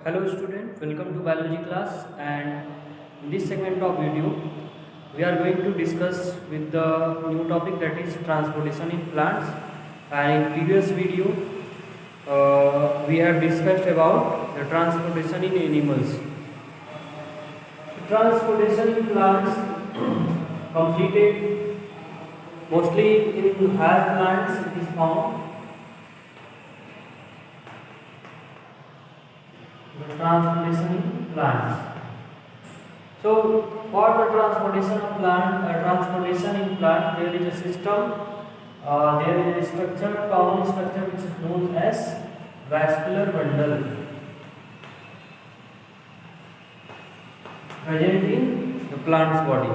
Hello student, welcome to biology class, and in this segment of video we are going to discuss with the new topic, that is transportation in plants. And in previous video we have discussed about the transportation in animals. Transportation in plants completed mostly in higher plants. It is found the transportation in plants. So for the transportation in plant, there is a system, there is a structure, common structure, which is known as vascular bundle, present in the plant's body.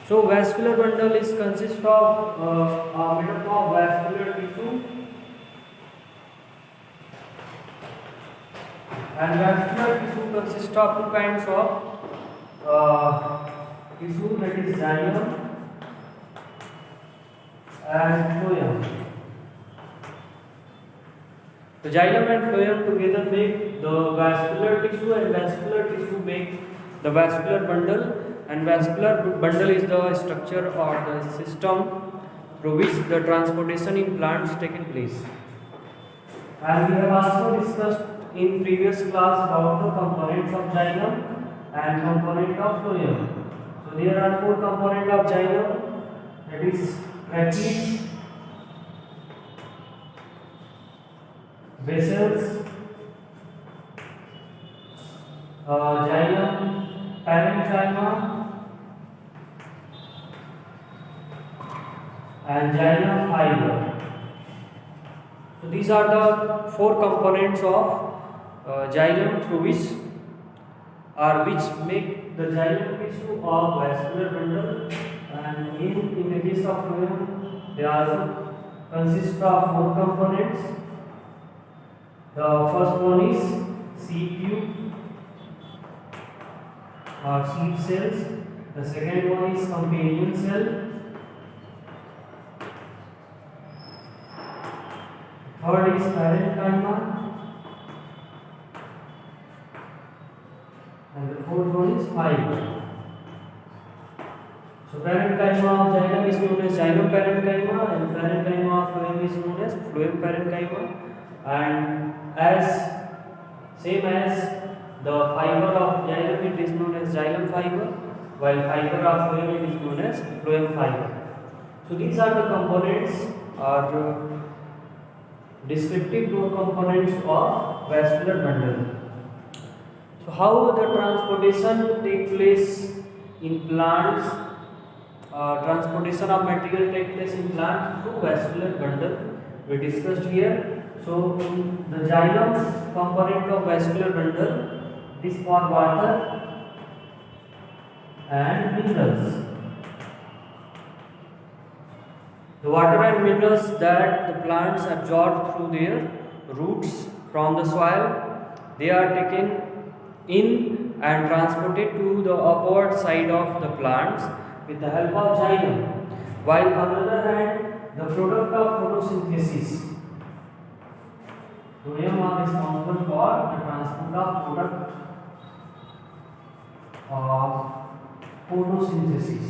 So vascular bundle is consist of made up of vascular tissue, and vascular tissue consists of two kinds of tissue, that is xylem and phloem. The xylem and phloem together make the vascular tissue, and vascular tissue make the vascular bundle, and vascular bundle is the structure or the system through which the transportation in plants taken place. And we have also discussed in previous class about the components of xylem and component of phloem. So there are four components of xylem, that is tracheids, vessels, xylem parenchyma, and xylem fiber. So these are the four components of xylem through which make the xylem tissue of vascular bundle, and in the case of phloem they also consist of four components. The first one is seed tube or seed cells. The second one is companion cell. Third is parenchyma, and the fourth one is fiber. So parenchyma of xylem is known as xylem parenchyma, and parenchyma of phloem is known as phloem parenchyma, and as same as the fiber of xylem, it is known as xylem fiber, while fiber of phloem it is known as phloem fiber. So these are the components or descriptive components of vascular bundle. So how the transportation take place in plants? Transportation of material take place in plants through vascular bundle. We discussed here. So the xylem component of vascular bundle is for water and minerals. The water and minerals that the plants absorb through their roots from the soil, they are taken in and transported to the upward side of the plants with the help of xylem. While on the other hand, the product of photosynthesis, phloem are responsible for the transport of product of photosynthesis.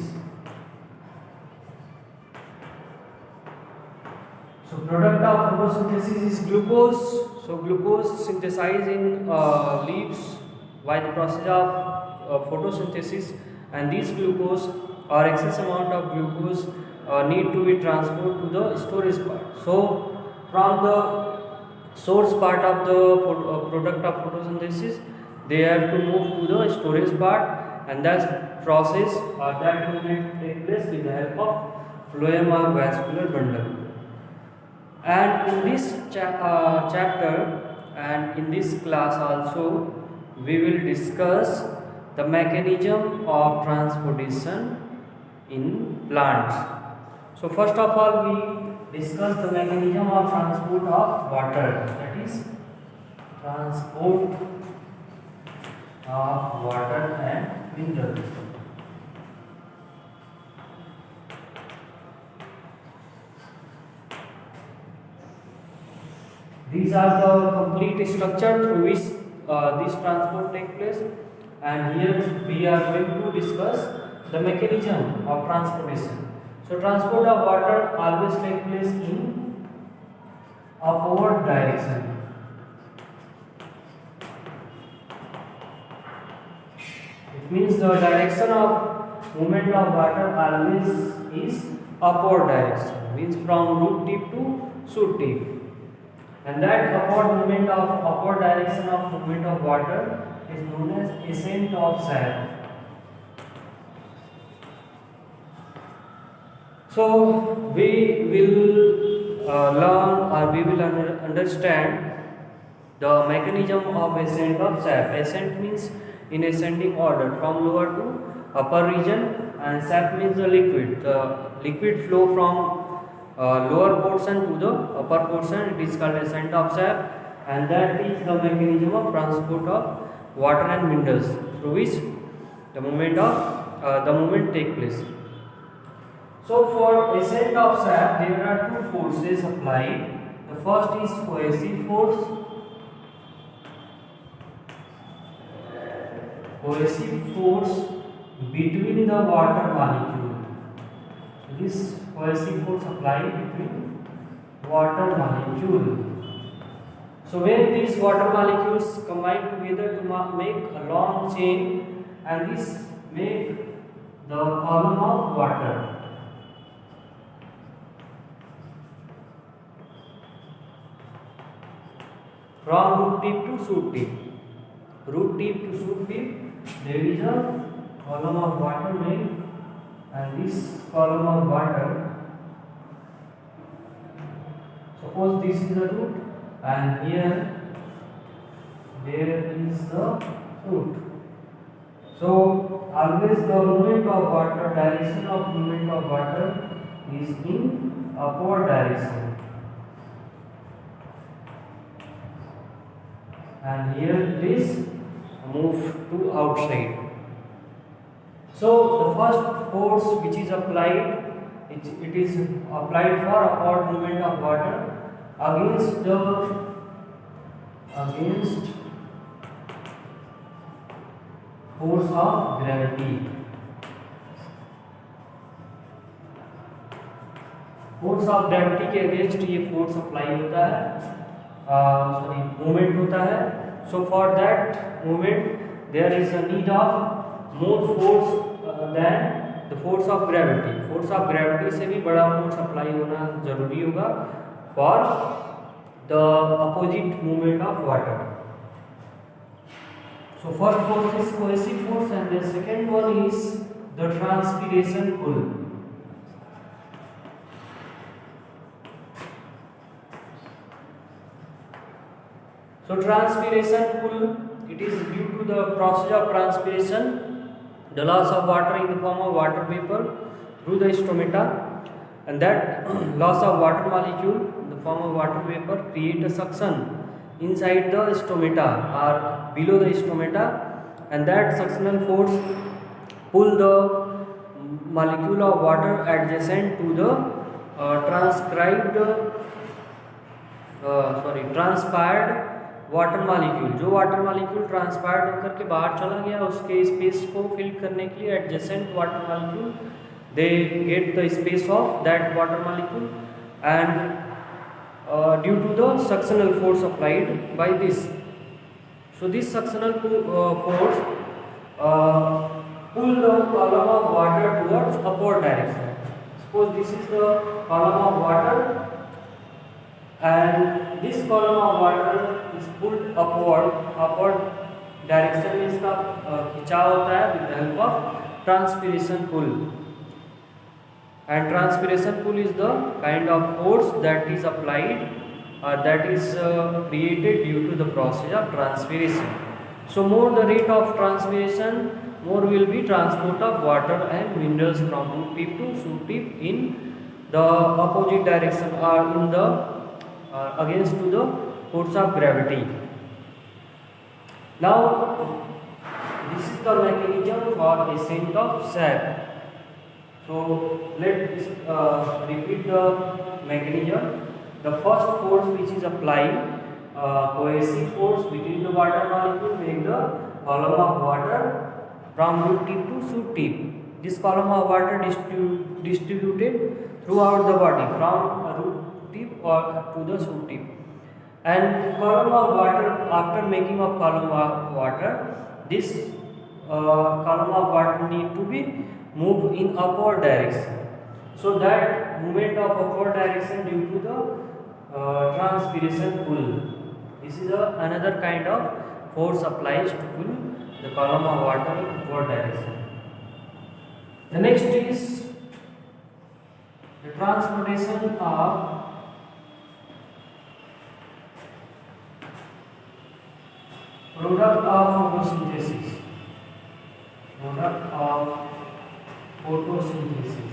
So product of photosynthesis is glucose. So glucose synthesized in leaves by the process of photosynthesis, and these glucose or excess amount of glucose need to be transported to the storage part. So from the source part of the product of photosynthesis, they have to move to the storage part, and that process or that will take place with the help of phloem or vascular bundle. And in this chapter and in this class also, we will discuss the mechanism of transportation in plants. So first of all, we discuss the mechanism of transport of water, that is transport of water and minerals. These are the complete structure through which this transport take place, and here we are going to discuss the mechanism of transportation. So transport of water always take place in upward direction. It means the direction of movement of water always is upward direction, means from root tip to shoot tip. And that upward direction of movement of water is known as ascent of sap. So we will learn, or we will understand the mechanism of ascent of sap. Ascent means in ascending order from lower to upper region, and sap means the liquid. The liquid flow from lower portion to the upper portion. It is called ascent of sap, and that is the mechanism of transport of water and minerals through which the movement take place. So for ascent of sap, there are two forces applied. The first is cohesive force. Cohesive force between the water molecule. This cohesive force applied between water molecule. So when these water molecules combine together to make a long chain, and this make the column of water. From root tip to shoot tip. Root tip to shoot tip, there is a column of water made, and this column of water, suppose this is the root, and here there is the shoot. So always the movement of water, direction of movement of water is in upward direction, and here it is move to outside. So the first force which is applied, it is applied for upward movement of water against force of gravity. Force of gravity के against ये force apply होता है, movement होता है. So for that movement there is a need of more force than the force of gravity. Force of gravity से भी बड़ा force apply होना जरूरी होगा for the opposite movement of water. So first force is cohesive force, and the second one is the transpiration pull. So transpiration pull, it is due to the process of transpiration, the loss of water in the form of water vapor through the stomata, and that loss of water molecule in the form of water vapor create a suction inside the stomata or below the stomata, and that suctional force pull the molecule of water adjacent to the transpired water molecule. जो water molecule transpired होकर के बाहर चला गया, उसके space को fill करने के लिए adjacent water molecule they get the space of that water molecule, and due to the suctional force applied by this. So this suctional force pull the column of water towards upward direction. Suppose this is the column of water, and this column of water is pulled upward direction में इसका खिंचाव होता है with the help of transpiration pull. And transpiration pull is the kind of force that is applied or that is created due to the process of transpiration. So more the rate of transpiration, more will be transport of water and minerals from root tip to shoot tip in the opposite direction or in the against to the force of gravity. Now this is the mechanism for ascent of sap. So let's repeat the mechanism. The first force which is applied cohesive force between the water molecule make the column of water from root tip to shoot tip. This column of water distributed throughout the body from root tip or to the shoot tip. And column of water, after making of column of water, this column of water need to be moved in upward direction. So that movement of upward direction due to the transpiration pull. This is another kind of force applies to pull the column of water in upward direction. The next is the transportation of product of photosynthesis. Product of photosynthesis.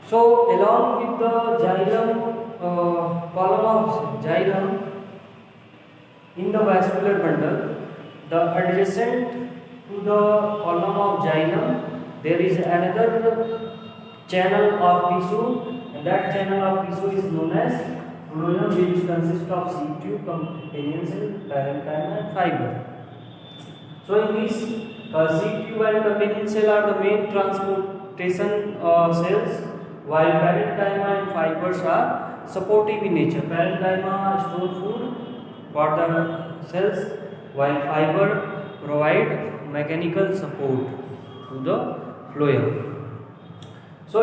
So along with the xylem, column of xylem in the vascular bundle, the adjacent to the column of xylem there is another channel of tissue, and that channel of tissue is known as phloem, which consists of seed tube, companion cell, parenchyma and fiber. So in this seed tube and companion cell are the main transportation cells, while parenchyma and fibers are supportive in nature. Parenchyma store food for the cells, while fiber provide mechanical support to the phloem. So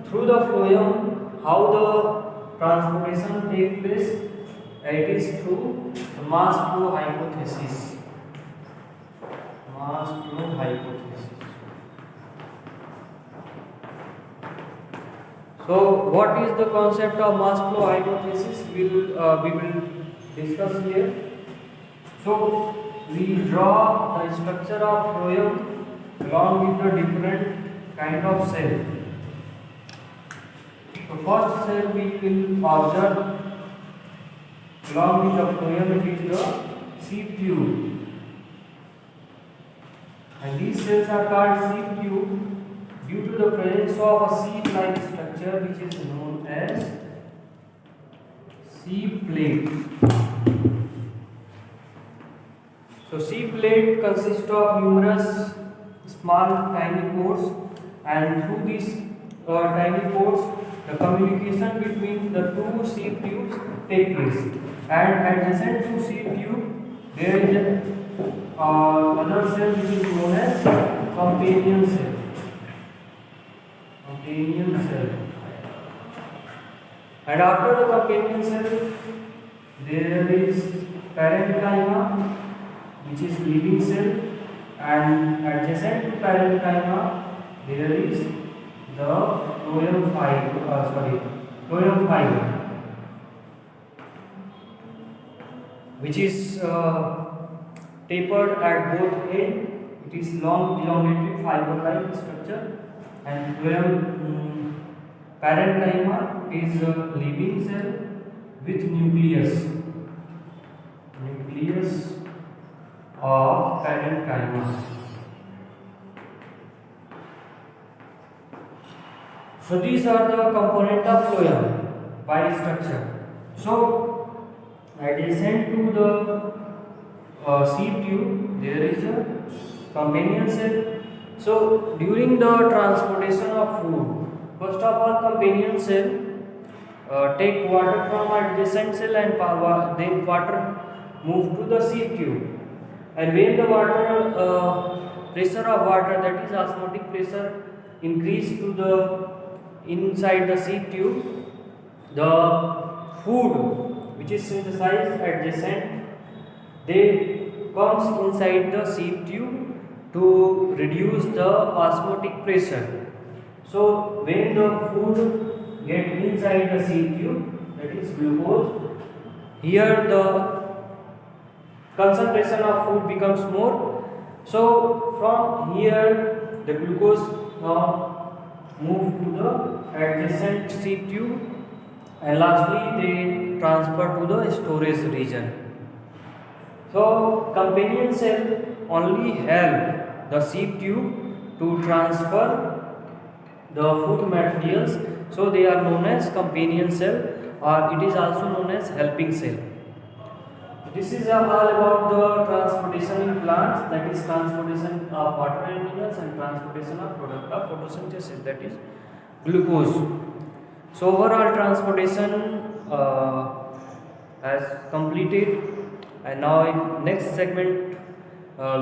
through the phloem, how the transportation takes place? It is through the mass flow hypothesis. Mass flow hypothesis. So what is the concept of mass flow hypothesis? We will discuss here. So we draw the structure of phloem along with the different kind of cell. So first cell we will observe along with the phloem, it is the seed tube, and these cells are called seed tube due to the presence of a seed-like structure which is known as seed plate. So seed plate consists of numerous small tiny pores, and through these tiny pores the communication between the two seed tubes take place, and adjacent to seed tube there is another cell which is known as companion cell. Companion cell. And after the companion cell there is parenchyma, which is living cell, and adjacent to parenchyma there is the phloem fiber, which is tapered at both ends. It is long elongated fiber-like structure, and phloem parenchyma is a living cell with nucleus of parenchyma. So these are the component of phloem by structure. So adjacent to the seed tube there is a companion cell. So during the transportation of food, first of all companion cell take water from adjacent cell, and then water move to the seed tube. And when the water pressure of water, that is osmotic pressure, increase to the inside the seed tube, the food which is synthesized adjacent, they comes inside the seed tube to reduce the osmotic pressure. So when the food get inside the seed tube, that is glucose, here the concentration of food becomes more. So from here the glucose now move to the adjacent seed tube, and lastly they transfer to the storage region. So companion cell only help the seed tube to transfer the food materials. So they are known as companion cell, or it is also known as helping cell. This is all about the transportation in plants, that is transportation of water and minerals and transportation of product of photosynthesis, that is glucose. So overall transportation has completed, and now in next segment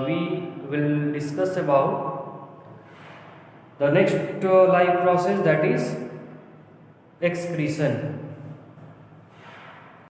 we will discuss about the next life process, that is excretion.